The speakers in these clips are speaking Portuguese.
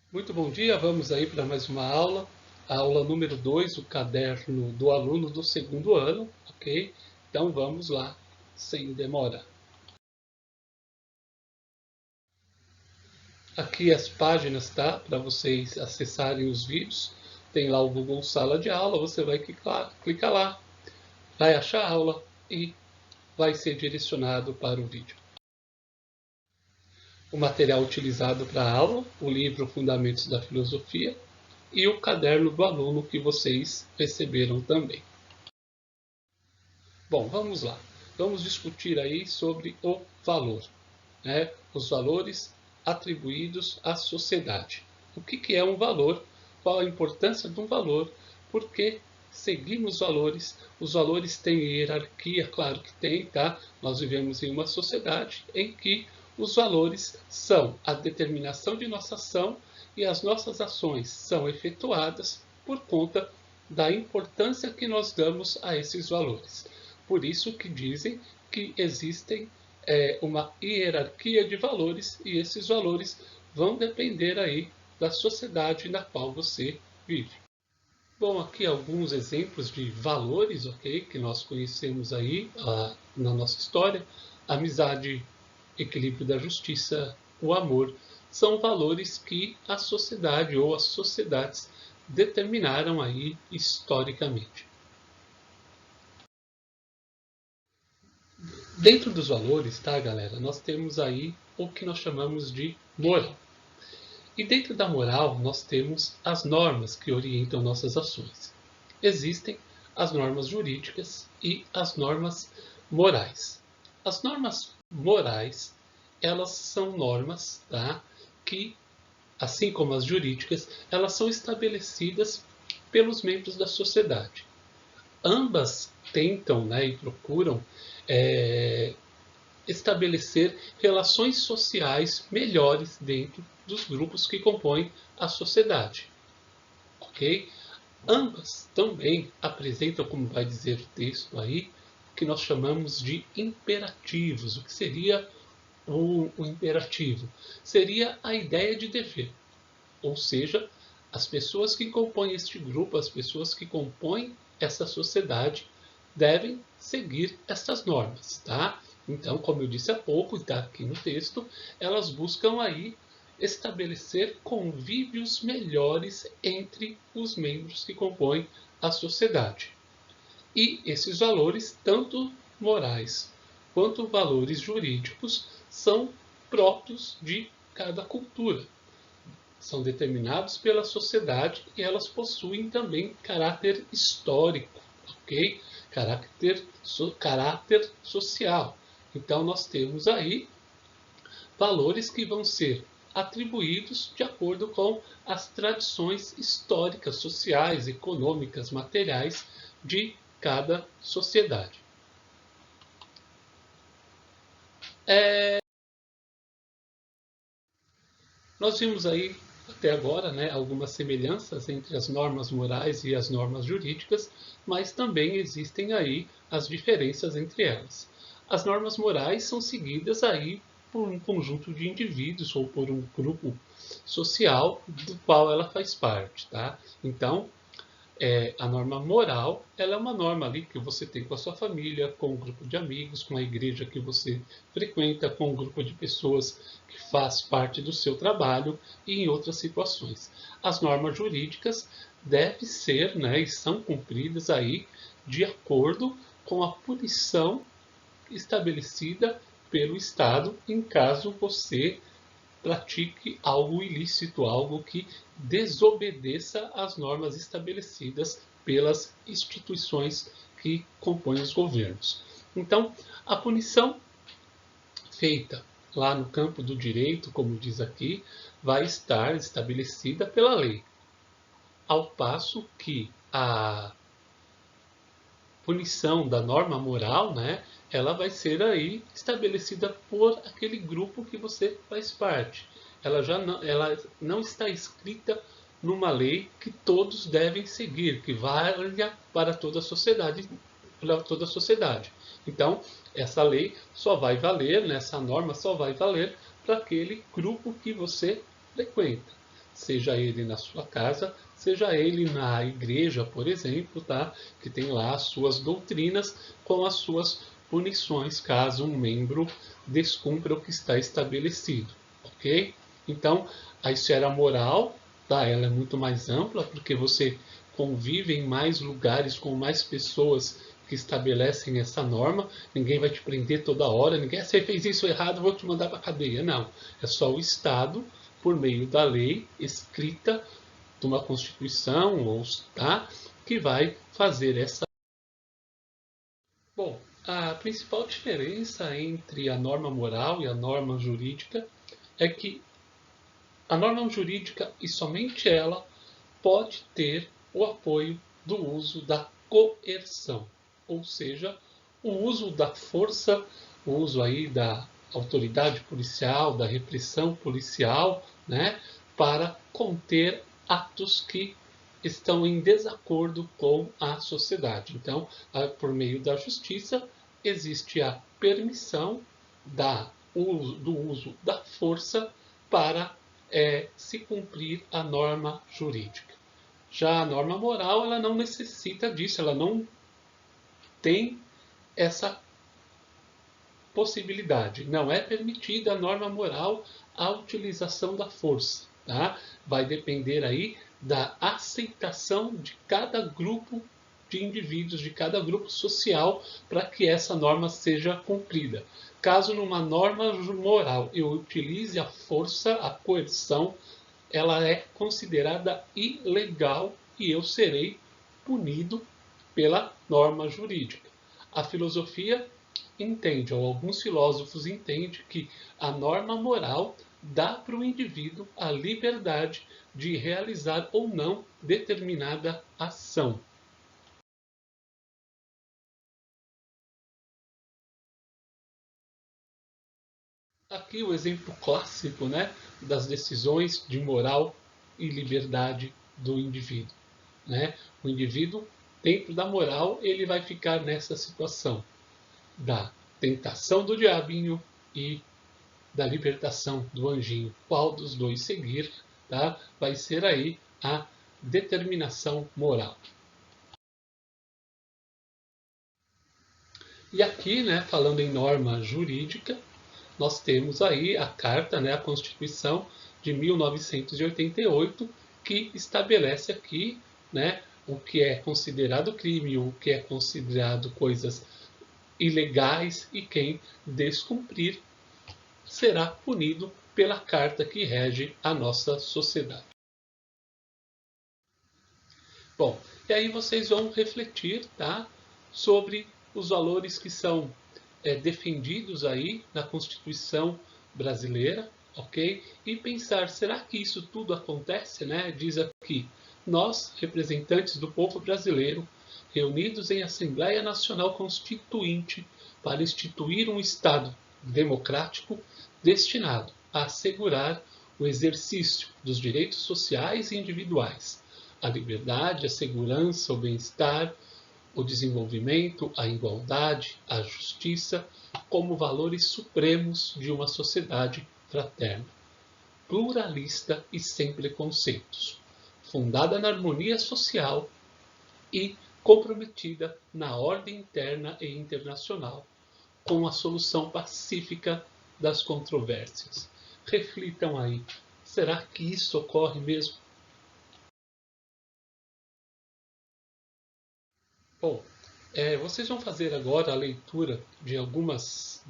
Muito bom dia, vamos aí para mais uma aula. A aula número 2, o caderno do aluno do segundo ano, ok? Então vamos lá, sem demora. Aqui as páginas, tá? Para vocês acessarem os vídeos. Tem lá o Google Sala de Aula, você vai clicar lá, vai achar a aula e vai ser direcionado para o vídeo. O material utilizado para a aula, o livro Fundamentos da Filosofia e o caderno do aluno que vocês receberam também. Bom, vamos lá. Vamos discutir aí sobre o valor, né? Os valores atribuídos à sociedade. O que é um valor? Qual a importância de um valor? Por que seguimos valores? Os valores têm hierarquia, claro que tem, tá? Nós vivemos em uma sociedade em que os valores são a determinação de nossa ação e as nossas ações são efetuadas por conta da importância que nós damos a esses valores. Por isso que dizem que existem uma hierarquia de valores e esses valores vão depender aí da sociedade na qual você vive. Bom, aqui alguns exemplos de valores, ok, que nós conhecemos aí na nossa história: amizade, equilíbrio da justiça, o amor, são valores que a sociedade ou as sociedades determinaram aí historicamente. Dentro dos valores, tá, galera, nós temos aí o que nós chamamos de moral. E dentro da moral, nós temos as normas que orientam nossas ações. Existem as normas jurídicas e as normas morais. As normas morais, elas são normas, tá, que, assim como as jurídicas, elas são estabelecidas pelos membros da sociedade. Ambas tentam, né, e procuram é, estabelecer relações sociais melhores dentro dos grupos que compõem a sociedade. Ok? Ambas também apresentam, como vai dizer o texto aí, o que nós chamamos de imperativos. O que seria o imperativo? Seria a ideia de dever. Ou seja, as pessoas que compõem este grupo, as pessoas que compõem essa sociedade, devem seguir essas normas, tá? Então, como eu disse há pouco, e está aqui no texto, elas buscam aí estabelecer convívios melhores entre os membros que compõem a sociedade. E esses valores, tanto morais quanto valores jurídicos, são próprios de cada cultura. São determinados pela sociedade e elas possuem também caráter histórico, ok? Caráter social. Então nós temos aí valores que vão ser atribuídos de acordo com as tradições históricas, sociais, econômicas, materiais de cada sociedade. Nós vimos aí até agora, né, algumas semelhanças entre as normas morais e as normas jurídicas, mas também existem aí as diferenças entre elas. As normas morais são seguidas aí por um conjunto de indivíduos ou por um grupo social do qual ela faz parte, tá? Então, a norma moral, ela é uma norma ali que você tem com a sua família, com um grupo de amigos, com a igreja que você frequenta, com um grupo de pessoas que faz parte do seu trabalho e em outras situações. As normas jurídicas devem ser, né, e são cumpridas aí de acordo com a punição estabelecida pelo Estado em caso você pratique algo ilícito, algo que desobedeça às normas estabelecidas pelas instituições que compõem os governos. Então, a punição feita lá no campo do direito, como diz aqui, vai estar estabelecida pela lei, ao passo que a punição da norma moral, né, ela vai ser aí estabelecida por aquele grupo que você faz parte. Ela não está escrita numa lei que todos devem seguir, que valha para toda a sociedade, para toda a sociedade. Então, essa lei só vai valer, né, essa norma só vai valer para aquele grupo que você frequenta. seja ele na sua casa, seja ele na igreja, por exemplo, tá? Que tem lá as suas doutrinas com as suas punições caso um membro descumpra o que está estabelecido, ok? Então, a esfera moral, tá? Ela é muito mais ampla porque você convive em mais lugares com mais pessoas que estabelecem essa norma. Ninguém vai te prender toda hora, ninguém, você fez isso errado, vou te mandar para a cadeia. Não, é só o Estado, por meio da lei escrita de uma Constituição, ou tá, que vai fazer essa. Bom, a principal diferença entre a norma moral e a norma jurídica é que a norma jurídica, e somente ela, pode ter o apoio do uso da coerção, ou seja, o uso da força, o uso aí da autoridade policial, da repressão policial, né, para conter atos que estão em desacordo com a sociedade. Então, por meio da justiça, existe a permissão do uso da força para se cumprir a norma jurídica. Já a norma moral, ela não necessita disso, ela não tem essa possibilidade. Não é permitida a norma moral a utilização da força, tá? Vai depender aí da aceitação de cada grupo de indivíduos, de cada grupo social, para que essa norma seja cumprida. Caso numa norma moral eu utilize a força, a coerção, ela é considerada ilegal e eu serei punido pela norma jurídica. A filosofia entende, ou alguns filósofos entendem, que a norma moral dá para o indivíduo a liberdade de realizar ou não determinada ação. Aqui o exemplo clássico, né, das decisões de moral e liberdade do indivíduo, né? O indivíduo, dentro da moral, ele vai ficar nessa situação da tentação do diabinho e da libertação do anjinho. Qual dos dois seguir, tá? Vai ser aí a determinação moral. E aqui, né, falando em norma jurídica, nós temos aí a Carta, né, a Constituição de 1988, que estabelece aqui, né, o que é considerado crime, o que é considerado coisas ilegais, e quem descumprir será punido pela carta que rege a nossa sociedade. Bom, e aí vocês vão refletir, tá, sobre os valores que são defendidos aí na Constituição brasileira, ok? E pensar, será que isso tudo acontece, né? Diz aqui, nós, representantes do povo brasileiro, reunidos em Assembleia Nacional Constituinte para instituir um Estado democrático destinado a assegurar o exercício dos direitos sociais e individuais, a liberdade, a segurança, o bem-estar, o desenvolvimento, a igualdade, a justiça, como valores supremos de uma sociedade fraterna, pluralista e sem preconceitos, fundada na harmonia social e comprometida na ordem interna e internacional, com a solução pacífica das controvérsias. Reflitam aí, será que isso ocorre mesmo? Bom, vocês vão fazer agora a leitura de alguns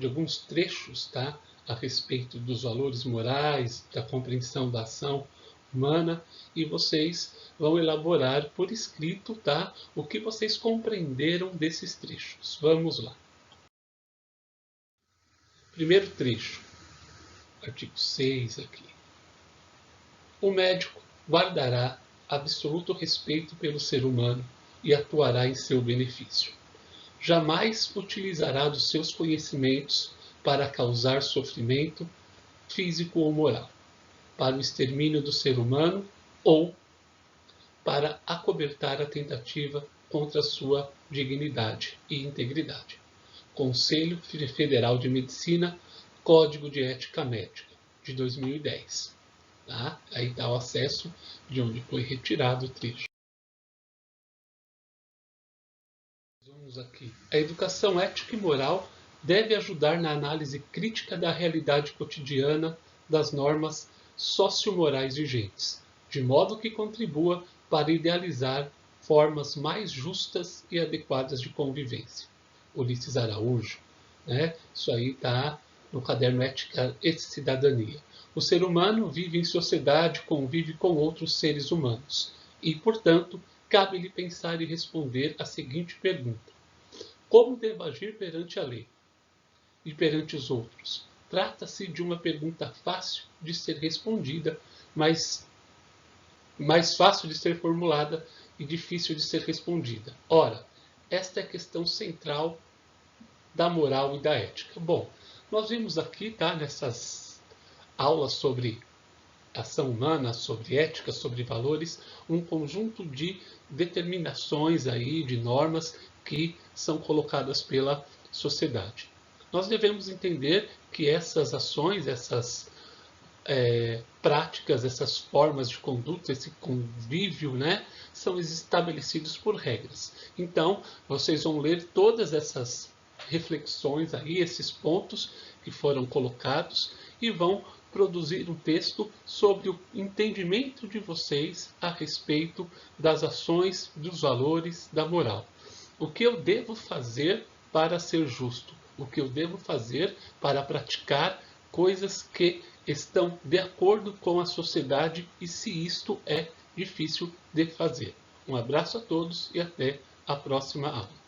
trechos, tá, a respeito dos valores morais, da compreensão da ação humana, e vocês vão elaborar por escrito, tá, o que vocês compreenderam desses trechos. Vamos lá. Primeiro trecho, artigo 6 aqui. O médico guardará absoluto respeito pelo ser humano e atuará em seu benefício. Jamais utilizará dos seus conhecimentos para causar sofrimento físico ou moral, para o extermínio do ser humano ou para acobertar a tentativa contra sua dignidade e integridade. Conselho Federal de Medicina, Código de Ética Médica, de 2010. Tá? Aí dá o acesso de onde foi retirado o trecho. Vamos aqui. A educação ética e moral deve ajudar na análise crítica da realidade cotidiana das normas sociomorais vigentes, de modo que contribua para idealizar formas mais justas e adequadas de convivência. Ulisses Araújo, né? Isso aí está no caderno Ética e Cidadania. O ser humano vive em sociedade, convive com outros seres humanos e, portanto, cabe-lhe pensar e responder a seguinte pergunta: como devo agir perante a lei e perante os outros? Trata-se de uma pergunta fácil de ser respondida, mas mais fácil de ser formulada e difícil de ser respondida. Ora, esta é a questão central da moral e da ética. Bom, nós vimos aqui, tá, nessas aulas sobre ação humana, sobre ética, sobre valores, um conjunto de determinações aí, de normas que são colocadas pela sociedade. Nós devemos entender que essas ações, essas práticas, essas formas de conduta, esse convívio, né, são estabelecidos por regras. Então, vocês vão ler todas essas reflexões aí, esses pontos que foram colocados e vão produzir um texto sobre o entendimento de vocês a respeito das ações, dos valores, da moral. O que eu devo fazer para ser justo? O que eu devo fazer para praticar coisas que estão de acordo com a sociedade e se isto é difícil de fazer. Um abraço a todos e até a próxima aula.